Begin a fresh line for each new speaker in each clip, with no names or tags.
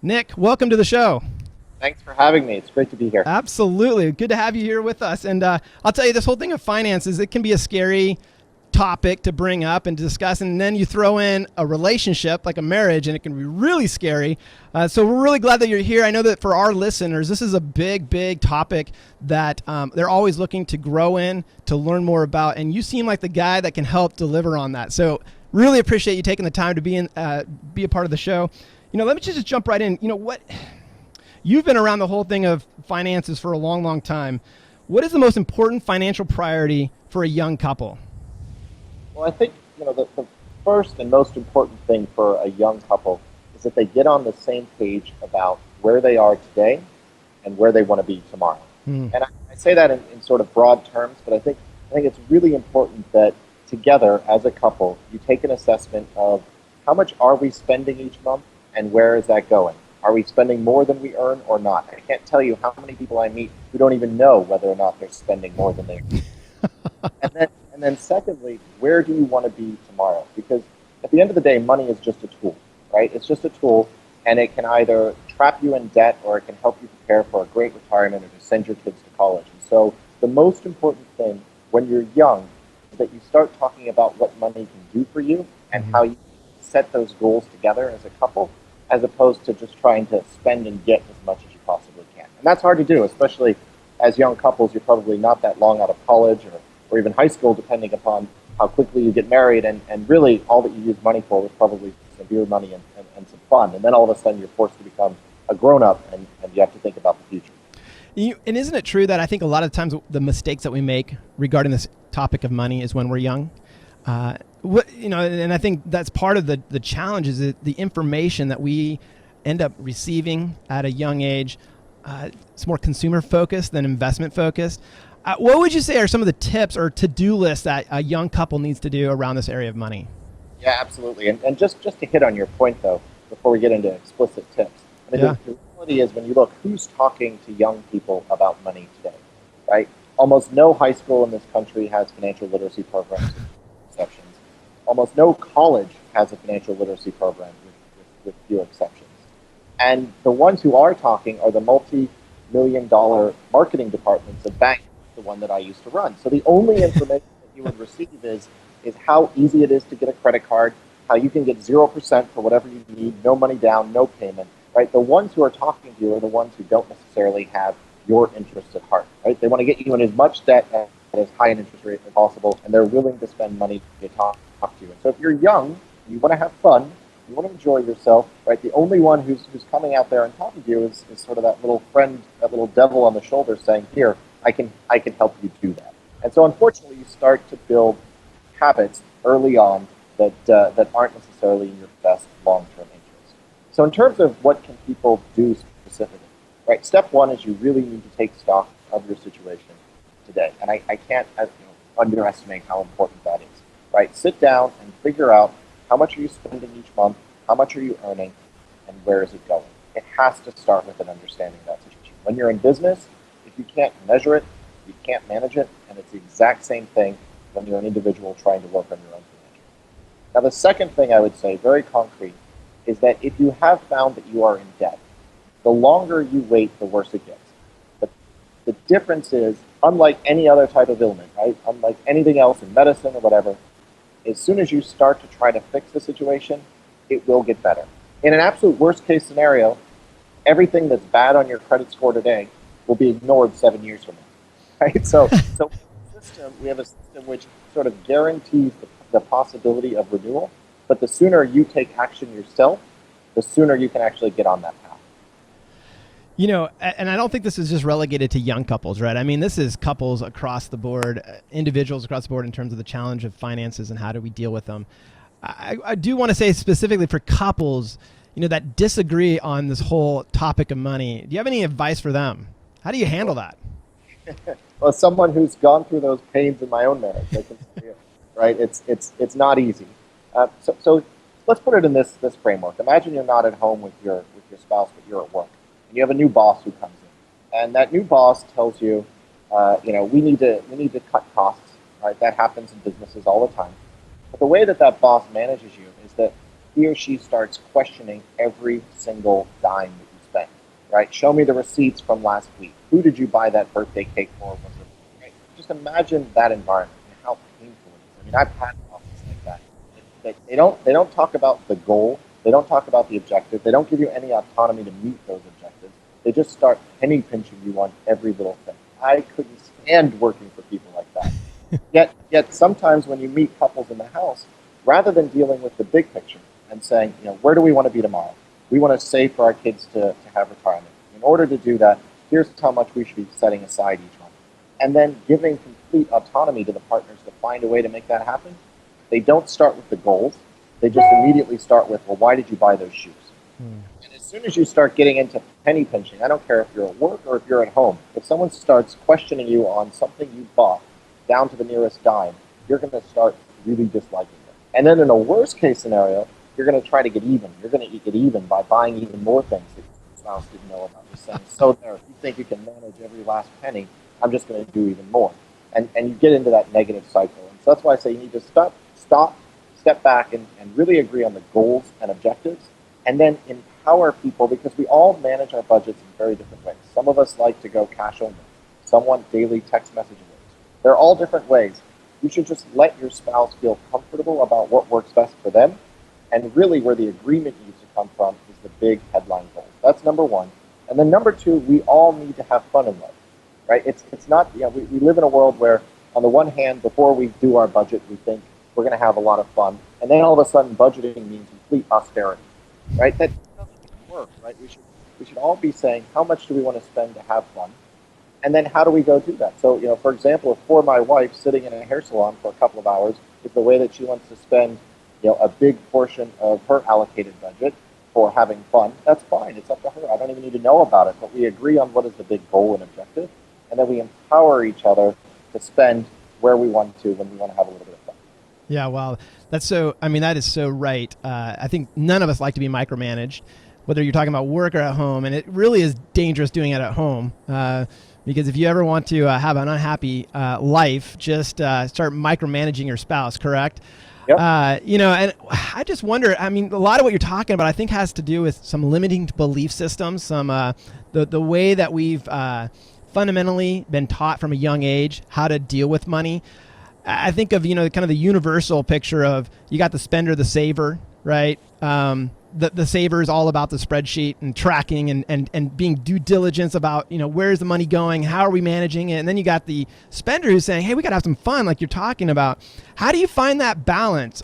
Nick, welcome to the show.
Thanks for having me. It's great to be here.
Absolutely. Good to have you here with us. And I'll tell you, this whole thing of finances, it can be a scary topic to bring up and discuss. And then you throw in a relationship like a marriage, and it can be really scary. So we're really glad that you're here. I know that for our listeners, this is a big, big topic that they're always looking to grow in, to learn more about. And you seem like the guy that can help deliver on that. So really appreciate you taking the time to be a part of the show. Let me just jump right in. You've been around the whole thing of finances for a long, long time. What is the most important financial priority for a young couple?
Well, I think the first and most important thing for a young couple is that they get on the same page about where they are today and where they want to be tomorrow. And I say that in sort of broad terms, but I think it's really important that together as a couple, you take an assessment of how much are we spending each month and where is that going? Are we spending more than we earn or not? I can't tell you how many people I meet who don't even know whether or not they're spending more than they earn. and then secondly, where do you want to be tomorrow? Because at the end of the day, money is just a tool, right? It's just a tool, and it can either trap you in debt or it can help you prepare for a great retirement or to send your kids to college. And so the most important thing when you're young is that you start talking about what money can do for you and how you set those goals together as a couple, as opposed to just trying to spend and get as much as you possibly can. And that's hard to do, especially as young couples. You're probably not that long out of college or even high school, depending upon how quickly you get married. And really, all that you use money for was probably some beer money and some fun. And then all of a sudden, you're forced to become a grown-up, and you have to think about the future.
And isn't it true that I think a lot of times the mistakes that we make regarding this topic of money is when we're young? And I think that's part of the challenge is the information that we end up receiving at a young age. It's more consumer focused than investment focused. What would you say are some of the tips or to-do lists that a young couple needs to do around this area of money?
Yeah, absolutely. And just to hit on your point, though, before we get into explicit tips, the reality is when you look, who's talking to young people about money today, right? Almost no high school in this country has financial literacy programs, with exceptions. Almost no college has a financial literacy program, with few exceptions. And the ones who are talking are the multi-million-dollar marketing departments of banks, the one that I used to run. So the only information that you would receive is how easy it is to get a credit card, how you can get 0% for whatever you need, no money down, no payment, right? The ones who are talking to you are the ones who don't necessarily have your interests at heart, right? They want to get you in as much debt at as high an interest rate as possible, and they're willing to spend money to talk to you. And so if you're young, you want to have fun, you want to enjoy yourself, right? The only one who's coming out there and talking to you is sort of that little friend, that little devil on the shoulder saying, here, I can help you do that. And so unfortunately, you start to build habits early on that aren't necessarily in your best long-term interest. So in terms of what can people do specifically, right? Step one is you really need to take stock of your situation today. And I can't underestimate how important that is, right? Sit down and figure out how much are you spending each month, how much are you earning, and where is it going? It has to start with an understanding of that situation. When you're in business, if you can't measure it, you can't manage it, and it's the exact same thing when you're an individual trying to work on your own financials. Now, the second thing I would say, very concrete, is that if you have found that you are in debt, the longer you wait, the worse it gets. But the difference is, unlike any other type of ailment, right? Unlike anything else in medicine or whatever, as soon as you start to try to fix the situation, it will get better. In an absolute worst case scenario, everything that's bad on your credit score today will be ignored 7 years from now, right? So we have a system which sort of guarantees the possibility of renewal, but the sooner you take action yourself, the sooner you can actually get on that path.
And I don't think this is just relegated to young couples, right? I mean, this is couples across the board, individuals across the board in terms of the challenge of finances and how do we deal with them. I do want to say specifically for couples, that disagree on this whole topic of money. Do you have any advice for them? How do you handle that?
Well, as someone who's gone through those pains in my own marriage, I can tell you, right? It's not easy. So let's put it in this framework. Imagine you're not at home with your spouse, but you're at work. And you have a new boss who comes in, and that new boss tells you, we need to cut costs. Right, that happens in businesses all the time. But the way that boss manages you is that he or she starts questioning every single dime that you spend, right? Show me the receipts from last week. Who did you buy that birthday cake for? Was it, right? Just imagine that environment and how painful it is. I mean, I've had an office like that. They don't talk about the goal. They don't talk about the objective. They don't give you any autonomy to meet those objectives. They just start penny pinching you on every little thing. I couldn't stand working for people like that. Yet sometimes when you meet couples in the house, rather than dealing with the big picture and saying, where do we want to be tomorrow? We want to save for our kids to have retirement. In order to do that, here's how much we should be setting aside each month. And then giving complete autonomy to the partners to find a way to make that happen. They don't start with the goals. They just immediately start with, well, why did you buy those shoes? And as soon as you start getting into penny pinching, I don't care if you're at work or if you're at home, if someone starts questioning you on something you bought down to the nearest dime, you're going to start really disliking them. And then in a worst case scenario, you're going to try to get even. You're going to get even by buying even more things that your spouse didn't know about. You're saying, so there, if you think you can manage every last penny, I'm just going to do even more. And you get into that negative cycle. And so that's why I say you need to step back and really agree on the goals and objectives, and then empower people, because we all manage our budgets in very different ways. Some of us like to go cash only. Some want daily text message alerts. They're all different ways. You should just let your spouse feel comfortable about what works best for them, and really where the agreement needs to come from is the big headline goals. That's number one. And then number two, we all need to have fun in life, right? It's not, we live in a world where, on the one hand, before we do our budget, we think we're going to have a lot of fun, and then all of a sudden budgeting means complete austerity, right? That doesn't work, right? We should all be saying, how much do we want to spend to have fun, and then how do we go do that? So, for example, if for my wife, sitting in a hair salon for a couple of hours is the way that she wants to spend, a big portion of her allocated budget for having fun, that's fine. It's up to her. I don't even need to know about it, but we agree on what is the big goal and objective, and then we empower each other to spend where we want to when we want to have a little bit of fun.
Yeah, wow. That is so right. I think none of us like to be micromanaged, whether you're talking about work or at home. And it really is dangerous doing it at home. Because if you ever want to have an unhappy life, just start micromanaging your spouse, correct?
Yep.
And I just wonder, a lot of what you're talking about, I think has to do with some limiting belief systems, some the way that we've fundamentally been taught from a young age how to deal with money. I think of, kind of the universal picture of, you got the spender, the saver, right? The saver is all about the spreadsheet and tracking and being due diligence about, where's the money going? How are we managing it? And then you got the spender who's saying, hey, we got to have some fun, like you're talking about. How do you find that balance?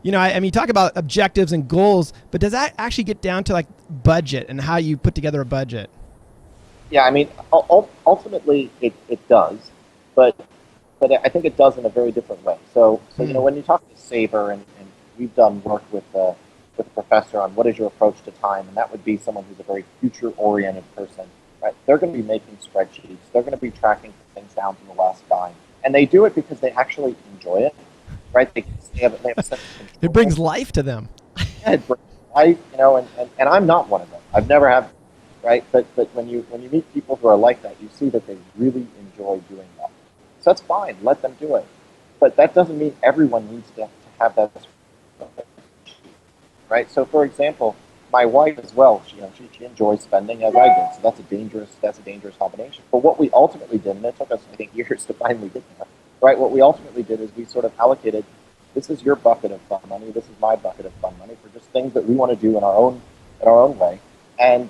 You talk about objectives and goals, but does that actually get down to like budget and how you put together a budget?
Yeah, ultimately it does, but I think it does in a very different way. So when you talk to saver, and we've done work with a professor on what is your approach to time, and that would be someone who's a very future-oriented person, right? They're going to be making spreadsheets. They're going to be tracking things down to the last dime, and they do it because they actually enjoy it, right? They have a sense of control.
It brings life to them.
Yeah, it brings life, and I'm not one of them. I've never had, right? But when you meet people who are like that, you see that they really enjoy doing that. So that's fine. Let them do it. But that doesn't mean everyone needs to have that, right? So, for example, my wife as well, she enjoys spending as I do. So that's a dangerous combination. But what we ultimately did, and it took us, I think, years to finally get there, right? What we ultimately did is we sort of allocated, this is your bucket of fun money, this is my bucket of fun money, for just things that we want to do in our own way. And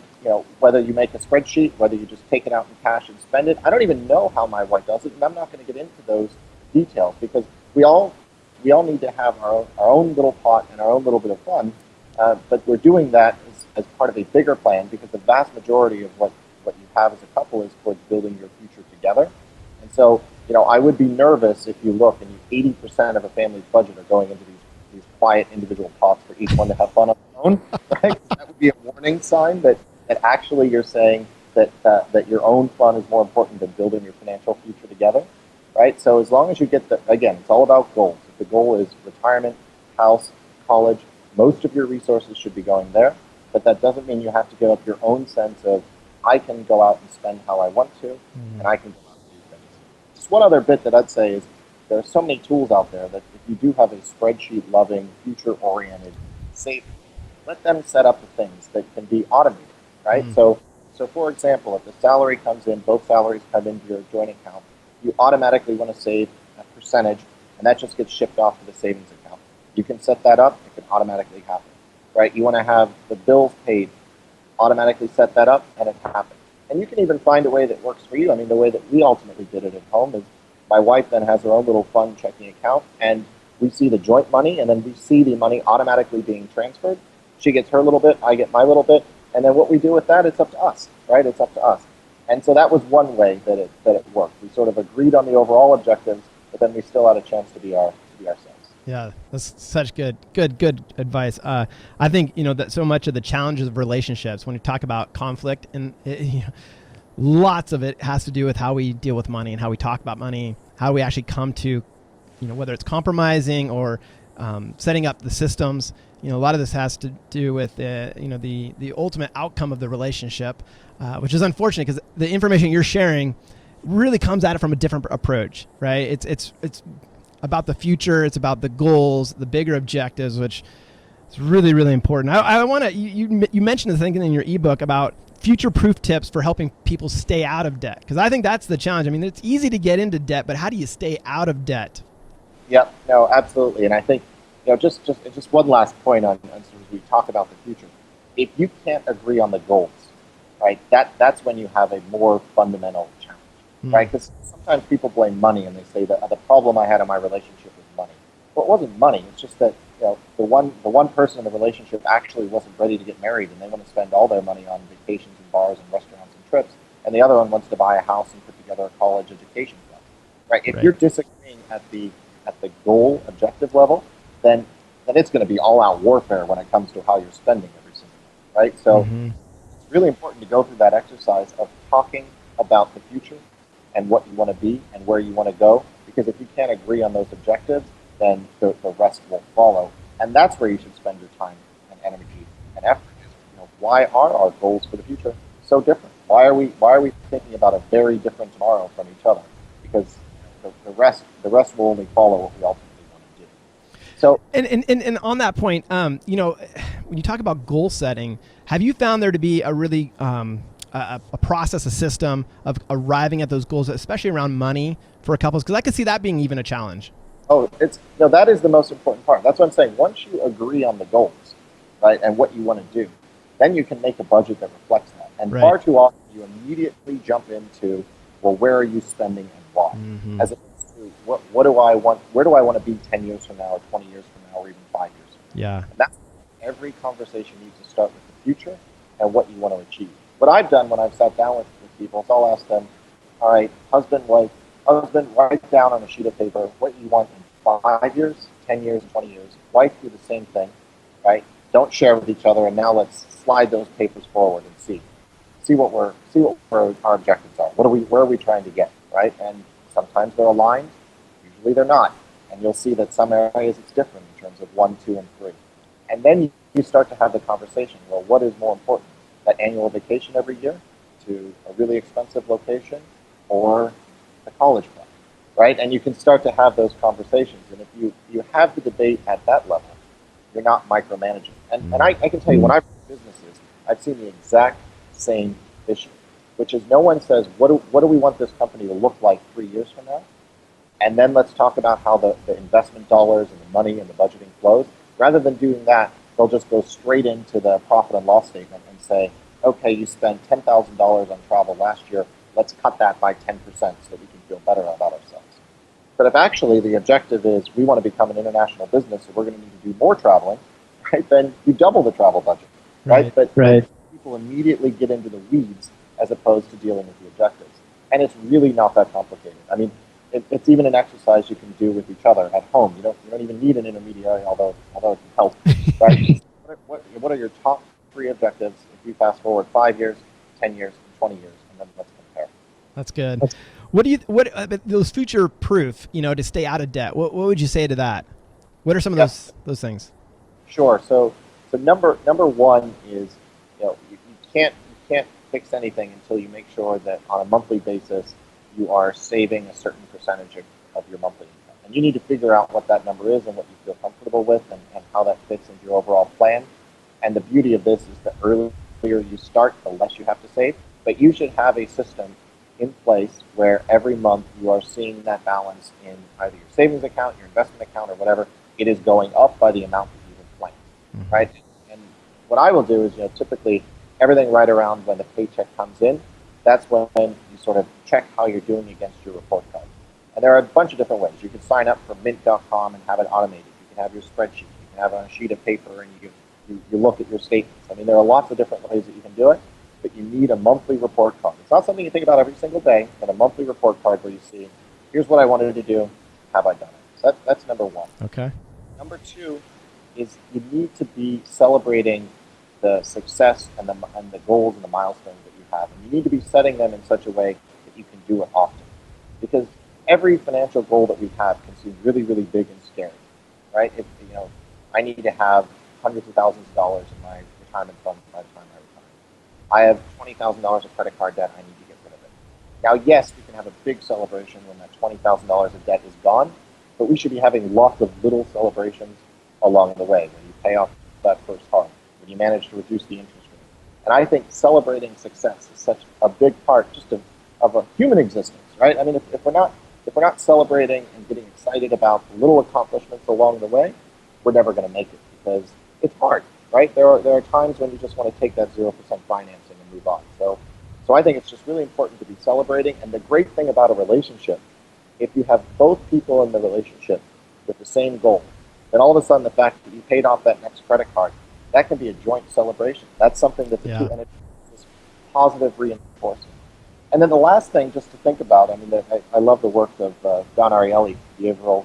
whether you make a spreadsheet, whether you just take it out in cash and spend it, I don't even know how my wife does it, and I'm not going to get into those details, because we all need to have our own little pot and our own little bit of fun, but we're doing that as part of a bigger plan, because the vast majority of what you have as a couple is towards building your future together. And so, I would be nervous if you look and 80% of a family's budget are going into these quiet individual pots for each one to have fun on their own, right? That would be a warning sign that actually you're saying that your own fun is more important than building your financial future together, right? So as long as you get again, it's all about goals. If the goal is retirement, house, college, most of your resources should be going there, but that doesn't mean you have to give up your own sense of, I can go out and spend how I want to, and I can go out and do things. Just one other bit that I'd say is, there are so many tools out there that if you do have a spreadsheet-loving, future-oriented, save. Let them set up the things that can be automated, right? So for example, if the salary comes in, both salaries come into your joint account, you automatically want to save a percentage, and that just gets shipped off to the savings account. You can set that up; it can automatically happen, right? You want to have the bills paid, automatically set that up, and it happens. And you can even find a way that works for you. I mean, the way that we ultimately did it at home is my wife then has her own little fund checking account, and we see the joint money, and then we see the money automatically being transferred. She gets her little bit, I get my little bit, and then what we do with that, it's up to us, right? It's up to us. And so that was one way that it worked. We sort of agreed on the overall objectives, but then we still had a chance to be ourselves.
Yeah, that's such good advice. I think that so much of the challenges of relationships, when you talk about conflict, and lots of it has to do with how we deal with money and how we talk about money, how we actually come to, whether it's compromising or setting up the systems. A lot of this has to do with the ultimate outcome of the relationship, which is unfortunate because the information you're sharing really comes at it from a different approach, right? It's about the future. It's about the goals, the bigger objectives, which is really, really important. I want to, you mentioned the thing in your ebook about future-proof tips for helping people stay out of debt. Because I think that's the challenge. I mean, it's easy to get into debt, but how do you stay out of debt?
Yep, no, absolutely. And I think, just one last point on as we talk about the future. If you can't agree on the goals, right, that's when you have a more fundamental challenge, right? Because sometimes people blame money and they say that the problem I had in my relationship was money. Well, it wasn't money. It's just that the one person in the relationship actually wasn't ready to get married, and they want to spend all their money on vacations and bars and restaurants and trips, and the other one wants to buy a house and put together a college education fund, right? If you're disagreeing at the goal objective level, then it's going to be all-out warfare when it comes to how you're spending every single month, right? So it's really important to go through that exercise of talking about the future and what you want to be and where you want to go, because if you can't agree on those objectives, then the rest will follow. And that's where you should spend your time and energy and effort. Why are our goals for the future so different? Why are we thinking about a very different tomorrow from each other? Because the rest will only follow what we ultimately want to do. So
and on that point, when you talk about goal setting, have you found there to be a really a process, a system of arriving at those goals, especially around money for couples? Because I could see that being even a challenge.
Oh, that is the most important part. That's what I'm saying. Once you agree on the goals, right, and what you want to do, then you can make a budget that reflects that. And far too often, you immediately jump into, well, where are you spending and why? As opposed to, what do I want? Where do I want to be 10 years from now, or 20 years from now, or even 5 years from now?
Yeah.
And that's every conversation needs to start with the future and what you want to achieve. What I've done when I've sat down with people is I'll ask them, all right, husband, write down on a sheet of paper what you want in 5 years, 10 years, 20 years. Wife, do the same thing, right? Don't share with each other, and now let's slide those papers forward and see what our objectives are. Where are we trying to get, right? And sometimes they're aligned, usually they're not. And you'll see that some areas it's different in terms of 1, 2, and 3. And then you start to have the conversation, well, what is more important? That annual vacation every year to a really expensive location, or a college fund, right? And you can start to have those conversations. And if you have the debate at that level, you're not micromanaging. And I can tell you, when I've run businesses, I've seen the exact same issue, which is no one says, what do we want this company to look like 3 years from now? And then let's talk about how the investment dollars and the money and the budgeting flows. Rather than doing that, they'll just go straight into the profit and loss statement and say, okay, you spent $10,000 on travel last year. Let's cut that by 10% so that we can feel better about ourselves. But if actually the objective is we want to become an international business, so we're going to need to do more traveling, right? Then you double the travel budget, right? But people immediately get into the weeds as opposed to dealing with the objectives. And it's really not that complicated. I mean, it's even an exercise you can do with each other at home. You don't even need an intermediary, although it can help, right? What are your top 3 objectives if you fast forward 5 years, 10 years, and 20 years, and then let's compare.
That's good. What those future proof, to stay out of debt? What would you say to that? What are some of those things?
Sure. So number one is you can't fix anything until you make sure that on a monthly basis you are saving a certain percentage of your monthly income. You need to figure out what that number is and what you feel comfortable with and how that fits into your overall plan. And the beauty of this is the earlier you start, the less you have to save. But you should have a system in place where every month you are seeing that balance in either your savings account, your investment account, or whatever. It is going up by the amount that you have planned, right? And what I will do is, typically everything right around when the paycheck comes in, that's when you sort of check how you're doing against your report card. And there are a bunch of different ways. You can sign up for mint.com and have it automated. You can have your spreadsheet. You can have it on a sheet of paper and you look at your statements. I mean, there are lots of different ways that you can do it, but you need a monthly report card. It's not something you think about every single day, but a monthly report card where you see, here's what I wanted to do, have I done it? So that's number one.
Okay.
Number two is you need to be celebrating the success and the goals and the milestones that you have. And you need to be setting them in such a way that you can do it often. Because every financial goal that we have can seem really, really big and scary, right? If, I need to have hundreds of thousands of dollars in my retirement fund by the time I retire. I have $20,000 of credit card debt. I need to get rid of it. Now, yes, we can have a big celebration when that $20,000 of debt is gone, but we should be having lots of little celebrations along the way when you pay off that first car, when you manage to reduce the interest rate. And I think celebrating success is such a big part just of a human existence, right? I mean, if we're not celebrating and getting excited about little accomplishments along the way, we're never going to make it because it's hard, right? There are times when you just want to take that 0% financing and move on. So I think it's just really important to be celebrating. And the great thing about a relationship, if you have both people in the relationship with the same goal, then all of a sudden the fact that you paid off that next credit card, that can be a joint celebration. That's something that the two entities is positive reinforcement. And then the last thing just to think about, I mean, I love the work of Don Ariely, the behavioral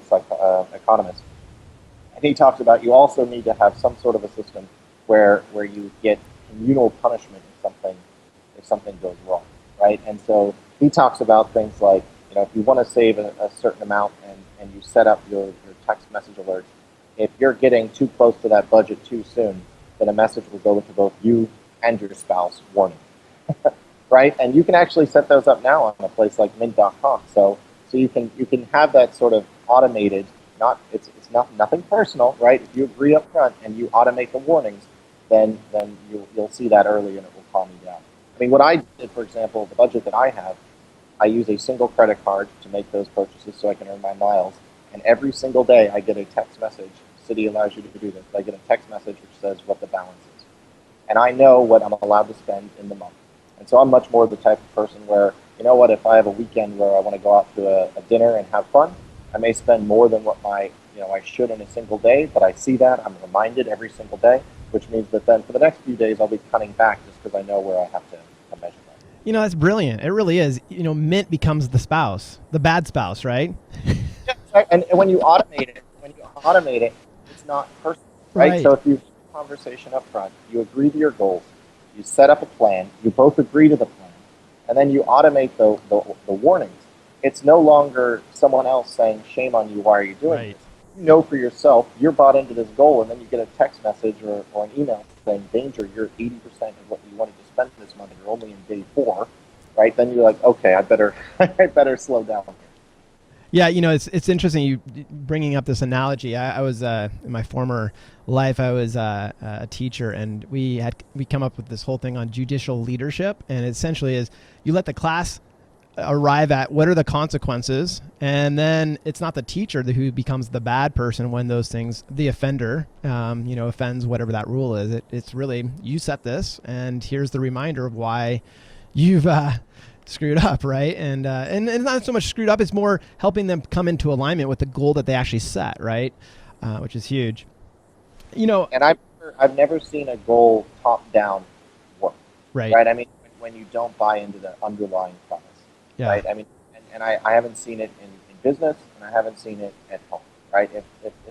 economist. And he talks about you also need to have some sort of a system where you get communal punishment if something goes wrong, right? And so he talks about things like, if you want to save a certain amount and you set up your text message alerts, if you're getting too close to that budget too soon, then a message will go to both you and your spouse, warning, right? And you can actually set those up now on a place like mint.com. So you can have that sort of automated. It's nothing personal, right? If you agree up front and you automate the warnings, then you'll see that early and it will calm you down. I mean, what I did, for example, the budget that I have, I use a single credit card to make those purchases so I can earn my miles. And every single day I get a text message. Citi allows you to do this. I get a text message which says what the balance is. And I know what I'm allowed to spend in the month. And so I'm much more the type of person where, if I have a weekend where I want to go out to a dinner and have fun, I may spend more than what I should in a single day, but I see that, I'm reminded every single day, which means that then for the next few days I'll be cutting back just because I know where I have to measure that.
That's brilliant. It really is. Mint becomes the spouse, the bad spouse, right?
Yeah, right. And when you automate it, it's not personal, right? So if you have a conversation up front, you agree to your goals, you set up a plan, you both agree to the plan, and then you automate the warnings. It's no longer someone else saying, shame on you, why are you doing this? You know for yourself, you're bought into this goal, and then you get a text message or an email saying, danger, you're 80% of what you wanted to spend this month, you're only in day 4, right? Then you're like, okay, I better slow down.
Yeah, it's interesting you bringing up this analogy. I was in my former life, I was a teacher, and we come up with this whole thing on judicial leadership, and it essentially is you let the class arrive at what are the consequences, and then it's not the teacher who becomes the bad person when those things, the offender, offends whatever that rule is. It's really, you set this, and here's the reminder of why you've screwed up, right? And it's not so much screwed up, it's more helping them come into alignment with the goal that they actually set, right? Which is huge.
And I've never seen a goal top down work, right? I mean, when you don't buy into the underlying premise. Yeah. Right. I mean, and I haven't seen it in business, and I haven't seen it at home. Right. If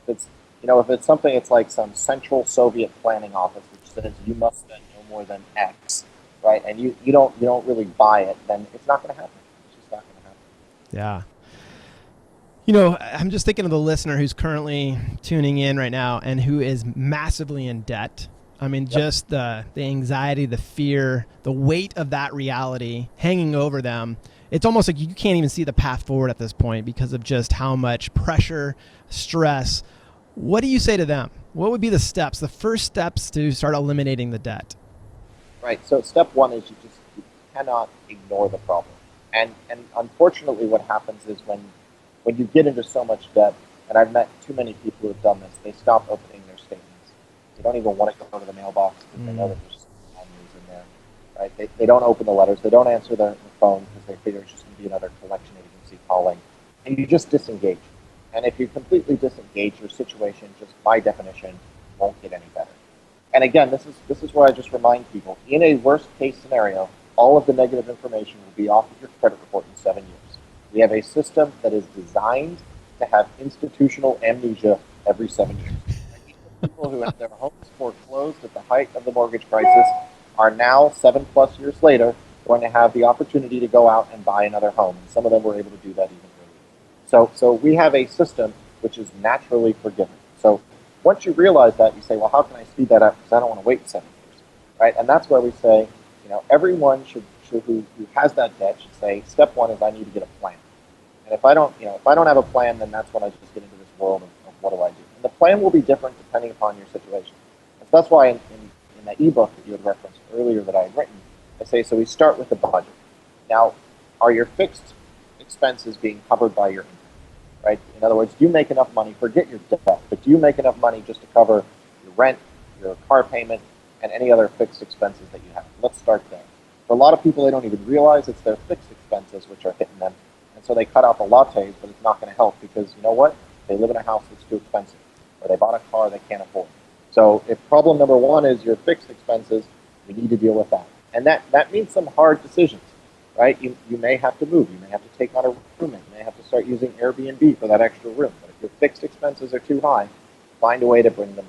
it's something, it's like some central Soviet planning office which says you must spend no more than X, right? And you don't really buy it, then it's not going to happen. It's just not going to happen.
Yeah. I'm just thinking of the listener who's currently tuning in right now and who is massively in debt. I mean, just the anxiety, the fear, the weight of that reality hanging over them. it's almost like you can't even see the path forward at this point because of just how much pressure, stress. What do you say to them? What would be the steps, the first steps to start eliminating the debt?
Right. So step one is you cannot ignore the problem. And unfortunately what happens is when you get into so much debt, and I've met too many people who have done this, they stop opening their statements. They don't even want to go to the mailbox because they know that there's bad news in there. Right? They don't open the letters. They don't answer the phone because they figure it's just going to be another collection agency calling. And you just disengage. And if you completely disengage, your situation just by definition won't get any better. And again, this is where I just remind people, in a worst case scenario, all of the negative information will be off of your credit report in 7 years. We have a system that is designed to have institutional amnesia every 7 years. People who had their homes foreclosed at the height of the mortgage crisis are now 7+ years later going to have the opportunity to go out and buy another home. And some of them were able to do that even earlier. So we have a system which is naturally forgiving. So once you realize that, you say, well, how can I speed that up? Because I don't want to wait 7 years, right? And that's where we say, everyone who has that debt should say, step one is I need to get a plan. And if I don't have a plan, then that's when I just get into this world of what do I do? And the plan will be different depending upon your situation. And so that's why in that ebook that you had referenced earlier that I had written, I say, so we start with the budget. Now, are your fixed expenses being covered by your income? Right? In other words, do you make enough money? Forget your debt, but do you make enough money just to cover your rent, your car payment, and any other fixed expenses that you have? Let's start there. For a lot of people, they don't even realize it's their fixed expenses which are hitting them, and so they cut out the lattes, but it's not going to help because you know what? They live in a house that's too expensive, or they bought a car they can't afford. So if problem number one is your fixed expenses, we need to deal with that. And that means some hard decisions. Right? You may have to move. You may have to take on a roommate. You may have to start using Airbnb for that extra room. But if your fixed expenses are too high, find a way to bring them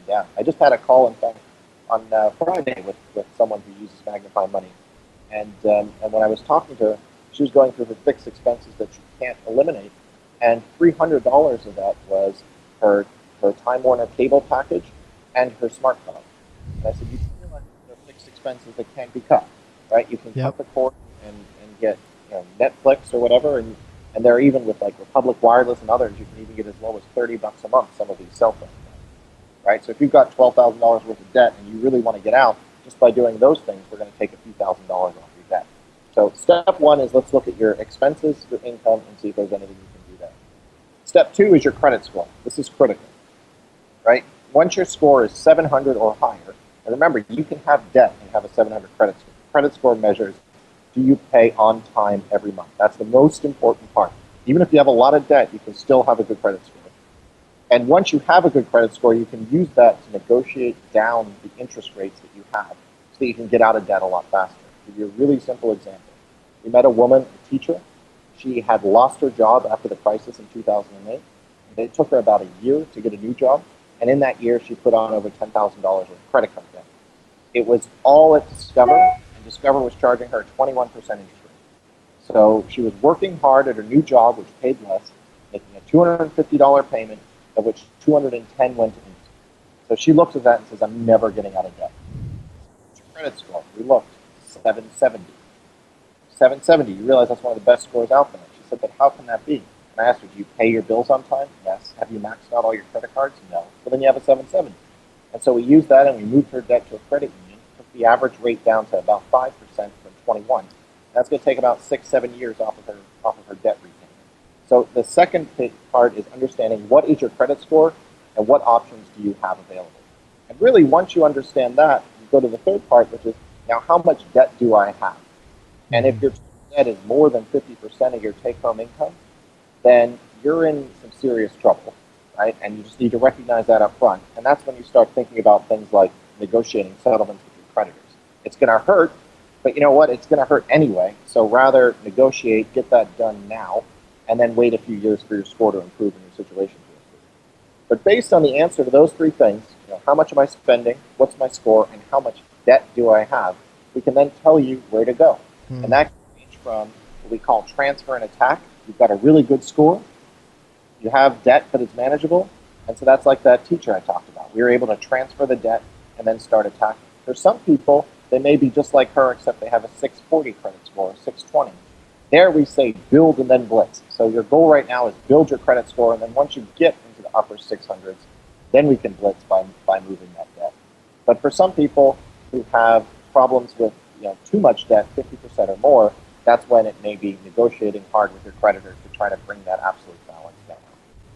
down. I just had a call, in fact, on Friday with someone who uses MagnifyMoney. And when I was talking to her, she was going through her fixed expenses that she can't eliminate. And $300 of that was her Time Warner cable package and her smart card. And I said, you realize there are fixed expenses that can't be cut, right? You can cut the cord and get Netflix or whatever, and they're even with like Republic Wireless and others, you can even get as low as $30 a month, some of these cell phones, right? So if you've got $12,000 worth of debt and you really want to get out, just by doing those things, we're going to take a few $1,000s off your debt. So step one is let's look at your expenses, your income, and see if there's anything you can do there. Step two is your credit score. This is critical, right? Once your score is 700 or higher, and remember, you can have debt and have a 700 credit score. Credit score measures, do you pay on time every month? That's the most important part. Even if you have a lot of debt, you can still have a good credit score. And once you have a good credit score, you can use that to negotiate down the interest rates that you have so that you can get out of debt a lot faster. I'll give you a really simple example. We met a woman, a teacher. She had lost her job after the crisis in 2008. It took her about a year to get a new job. And in that year, she put on over $10,000 worth of credit card debt. It was all at Discover. Discover was charging her 21% interest rate. So she was working hard at her new job, which paid less, making a $250 payment, of which $210 went to interest. So she looks at that and says, I'm never getting out of debt. What's your credit score? We looked, 770. 770, you realize that's one of the best scores out there. She said, but how can that be? And I asked her, do you pay your bills on time? Yes. Have you maxed out all your credit cards? No. Well, then you have a 770. And so we used that and we moved her debt to a credit union. The average rate down to about 5% from 21. That's going to take about 6-7 years off of her debt repayment. So the second part is understanding what is your credit score and what options do you have available. And really, once you understand that, you go to the third part, which is now how much debt do I have? And if your debt is more than 50% of your take-home income, then you're in some serious trouble, right? And you just need to recognize that up front. And that's when you start thinking about things like negotiating settlements creditors. It's going to hurt, but you know what? It's going to hurt anyway. So rather negotiate, get that done now, and then wait a few years for your score to improve and your situation to improve. But based on the answer to those three things, how much am I spending, what's my score, and how much debt do I have, we can then tell you where to go. And that can range from what we call transfer and attack. You've got a really good score. You have debt, but it's manageable. And so that's like that teacher I talked about. We were able to transfer the debt and then start attacking. For some people, they may be just like her, except they have a 640 credit score, 620. There we say build and then blitz. So your goal right now is build your credit score, and then once you get into the upper 600s, then we can blitz by moving that debt. But for some people who have problems with too much debt, 50% or more, that's when it may be negotiating hard with your creditor to try to bring that absolute balance down.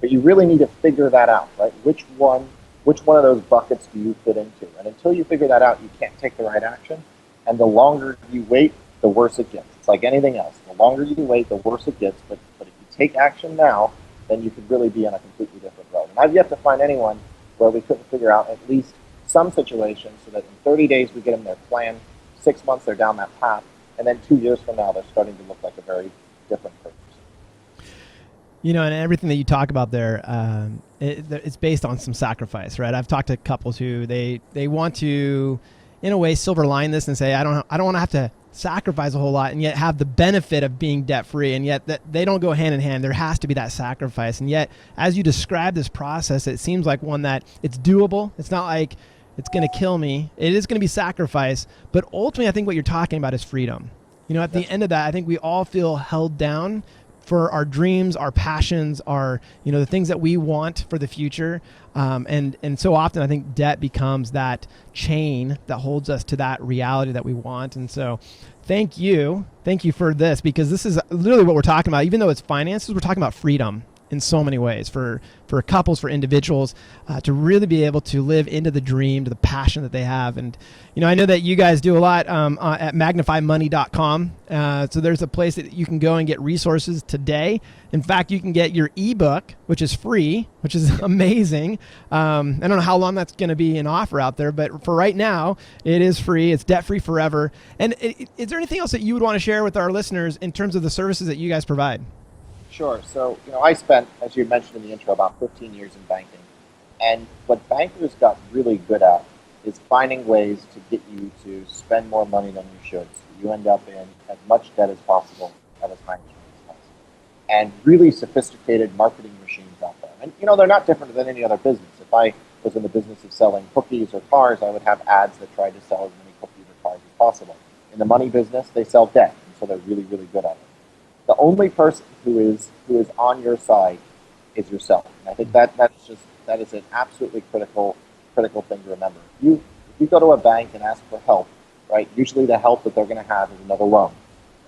But you really need to figure that out, right? Which one of those buckets do you fit into? And until you figure that out, you can't take the right action. And the longer you wait, the worse it gets. It's like anything else. The longer you wait, the worse it gets. But if you take action now, then you could really be on a completely different road. And I've yet to find anyone where we couldn't figure out at least some situation so that in 30 days we get them their plan, 6 months they're down that path, and then 2 years from now they're starting to look like a very different person.
And everything that you talk about there, it's based on some sacrifice, right? I've talked to couples who they want to, in a way, silver line this and say, I don't want to have to sacrifice a whole lot and yet have the benefit of being debt free, and yet that they don't go hand in hand. There has to be that sacrifice, and yet as you describe this process, it seems like one that it's doable. It's not like it's going to kill me. It is going to be sacrifice, but ultimately I think what you're talking about is freedom. At the end of that, I think we all feel held down for our dreams, our passions, our the things that we want for the future, and so often I think debt becomes that chain that holds us to that reality that we want. And so thank you for this, because this is literally what we're talking about. Even though it's finances, we're talking about freedom in so many ways for couples, for individuals, to really be able to live into the dream, to the passion that they have. And I know that you guys do a lot at magnifymoney.com. So there's a place that you can go and get resources today. In fact, you can get your ebook, which is free, which is amazing. I don't know how long that's going to be an offer out there, but for right now, it is free. It's debt-free forever. And is there anything else that you would want to share with our listeners in terms of the services that you guys provide?
Sure. So, I spent, as you mentioned in the intro, about 15 years in banking. And what bankers got really good at is finding ways to get you to spend more money than you should. So you end up in as much debt as possible at as high interest as possible. And really sophisticated marketing machines out there. And, they're not different than any other business. If I was in the business of selling cookies or cars, I would have ads that tried to sell as many cookies or cars as possible. In the money business, they sell debt. And so they're really, really good at it. The only person who is on your side is yourself. And I think that is an absolutely critical thing to remember. If you go to a bank and ask for help, right? Usually the help that they're going to have is another loan,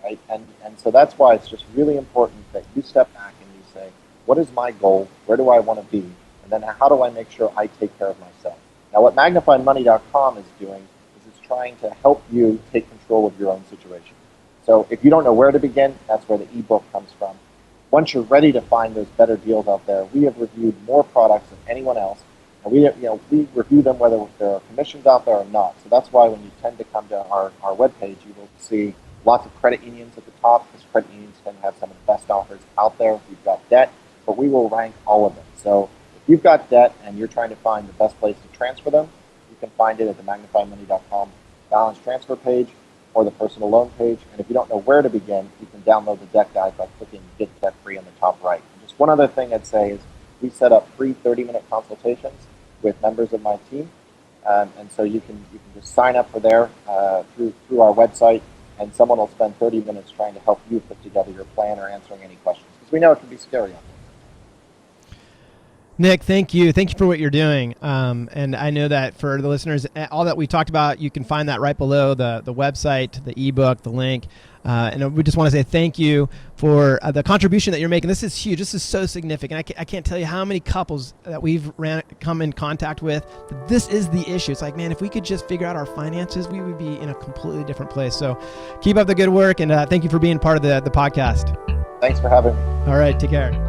right? And so that's why it's just really important that you step back and you say, what is my goal? Where do I want to be? And then how do I make sure I take care of myself? Now, what MagnifyMoney.com is doing is it's trying to help you take control of your own situation. So if you don't know where to begin, that's where the ebook comes from. Once you're ready to find those better deals out there, we have reviewed more products than anyone else, and we review them whether there are commissions out there or not. So that's why when you tend to come to our webpage, you will see lots of credit unions at the top, because credit unions tend to have some of the best offers out there if you've got debt, but we will rank all of them. So if you've got debt and you're trying to find the best place to transfer them, you can find it at the magnifymoney.com balance transfer page or the personal loan page. And if you don't know where to begin, you can download the debt guide by clicking Get Debt Free on the top right. And just one other thing I'd say is we set up free 30-minute consultations with members of my team. And so you can just sign up for there through our website, and someone will spend 30 minutes trying to help you put together your plan or answering any questions, because we know it can be scary out there.
Nick, thank you. Thank you for what you're doing. And I know that for the listeners, all that we talked about, you can find that right below the website, the ebook, the link. And we just want to say thank you for the contribution that you're making. This is huge. This is so significant. I can't tell you how many couples that we've come in contact with. This is the issue. It's like, man, if we could just figure out our finances, we would be in a completely different place. So keep up the good work, and thank you for being part of the podcast.
Thanks for having me.
All right, take care.